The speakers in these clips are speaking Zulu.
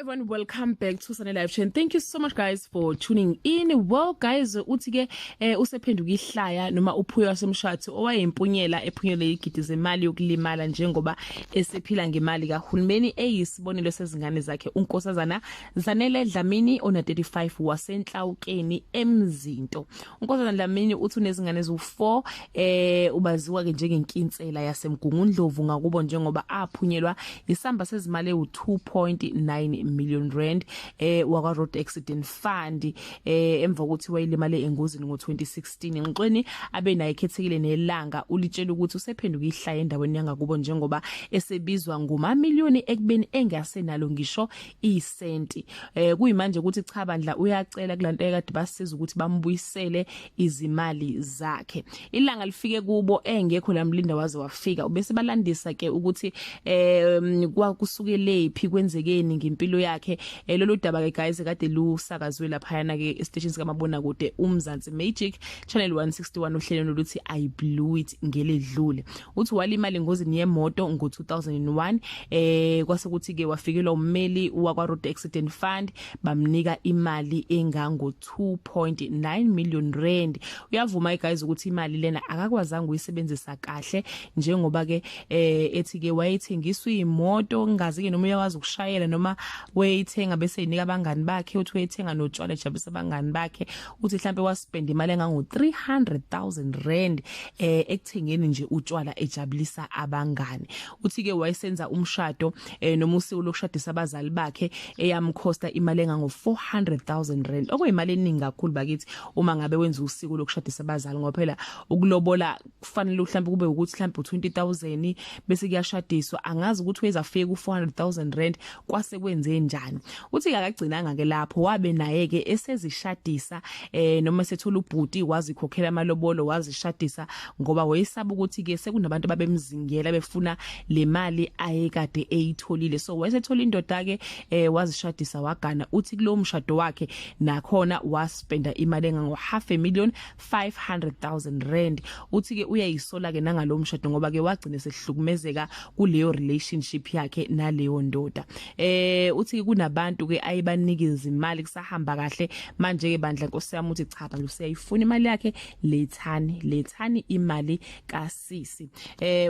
everyone, welcome back to Sunday Live Chain. Thank you so much guys for tuning in. Well guys, uthi ke usephenduka ihlaya noma uphuyo wasemshatho owayempunyela ephunyele igidi zemali yokulimala njengoba esephila ngemali kahulumeni eyisibonelo sezingane zakhe unkosazana Zanele Dlamini ona 35 wasenhlawukeni emzinto. Unkosazana Dlamini uthi unezingane ezu4 ubaziwa ke njengenkinsela yasemgungundlovu ngakubo njengoba aphunyelwa isamba sezimali u2.9 million rand waka road accident fund emva kokuthi wayilimale engozini ngo2016 ngixweni abe naye khethekile nelanga ulitshela ukuthi usephenduka ihlaya endaweni yangakubo njengoba esebizwa ngumamiliyoni ekubeni engasenalo ngisho isenti kuyimanje ukuthi cha bandla uyacela kulanto ekade basiza ukuthi bambuyisele izimali zakhe. Ilanga lifike kubo engekho lamlinda waze wafika ubese balandisa ke ukuthi kwakusukele iphi kwenzekeni ngempilo yakhe. Lolu daba ke guys kade lusakazwe lapha yana ke stations kamabona kude uMzansi Magic channel 161 uhlelo oluthi I blew it ngeledlule. Uthi walimala engozini yemoto ngo2001 kwase kuthi ke wafikelwa ummeli wakwa road accident fund bamnika imali engango 2.9 million rand. Uyavuma guys ukuthi imali lena akakwazanga uyisebenzisa kahle njengoba ke ethi ke wayithengiswa imoto ngazi ke noma uyawazi ukushayela noma wayithenga bese inika abangani bakhe uthi wayithenga notshwala ejabulisa abangani bakhe uthi mhlambe waspend imali engango 300,000 rand ekuthengeni nje utshwala ejabulisa abangani. Uthi ke wayesenza umshado noma usuku lokushadisa abazali bakhe eyamkhosta imali engango 400,000 rand okuyimali eningi kakhulu bakithi uma ngabe wenza usuku lokushadisa abazali ngoba phela ukulobola kufanele mhlambe kube ukuthi mhlambe u20,000 bese kuyashadiswa angazi ukuthi wezafika ku400,000 rand kwase kwenze njani. Uthi akagcinanga ke lapho wabe naye ke esezishadisa noma sethola ubhuti wazi ikhokhela amalobolo wazishadisa ngoba wayesaba ukuthi ke sekunabantu babemzingela befuna le mali ayekade eyitholile so wayesethola indoda ke wazishadisa wagana. Uthi kulo mshado wakhe nakhona waspenda imali engango 500,000 rand. Uthi ke uyayisola ke nangalo mshado ngoba ke wagcina sehlukumezeka kuleyo relationship yakhe naleyo ndoda. Uthi kunabantu ke ayibanikeza imali kusahamba kahle manje ke bandla Nkosi yami uthi cha bandla usiyayifuna imali yakhe lethani imali kasisi.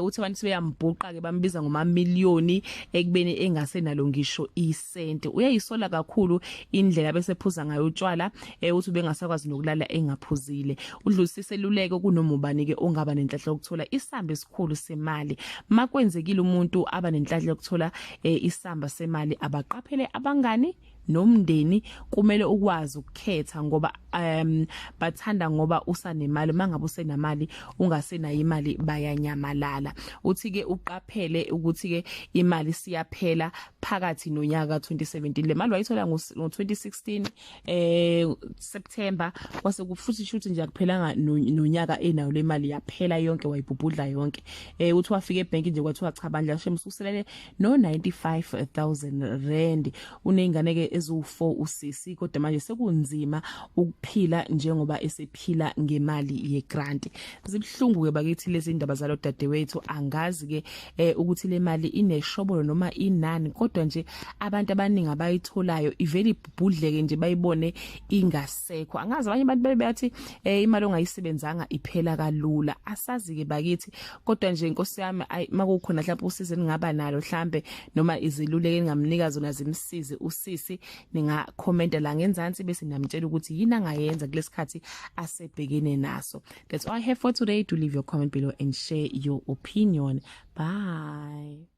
Uthi abantu sebeyambhuqa ke bambiza ngomamiliyoni ekubeni engasenalo ngisho isenti. Uyayisola kakhulu indlela bese phuza ngayo utshwala uthi bengasakwazi nokulala engaphuzile. Udlulisise luleke kunomubani ke ongaba nenhlanhla yokuthola isamba esikhulu semali. Makwenzekile umuntu aba nenhlanhla yokuthola isamba semali abaqaphele abangani nomndeni kumele ukwazi ukukhetha ngoba bathanda ngoba usanemali mangabe usenamali ungasenayo imali bayanyamalala. Uthi ke uqaphele ukuthi ke imali siyaphela phakathi nonyaka 2017 le mali wayithola ngo2016 September kwase kufuthi shuthi nje akuphelanga nonyaka enayo le mali yaphela yonke wayibhubhudla yonke. Uthi wafika ebank nje kwathiwa cha bandla shemsuselele no 95,000 rand unengane ke ezu4 usisi kodwa manje sekunzima ukuphila njengoba esephila ngemali yegrant. Zibhlungu ke bakithi lezi indaba zalo dadewethu angazi ke ukuthi le mali ineshobolo noma inani kodwa nje abantu abaningi abayitholayo iveli ibhudleke nje bayibone ingasekho. Angazi abanye abantu bathi imali ongayisebenzanga iphela kalula asazi ke bakithi kodwa nje Nkosi yami makukhona mhlawumbe usizo ningaba nalo mhlambe noma iziluleke ningamnika zona zimsize usisi ninga comment la ngenzansi bese namtshela ukuthi yini angayenza kulesikhathi asebhekene naso. That's all I have for today. Do leave your comment below and share your opinion. Bye.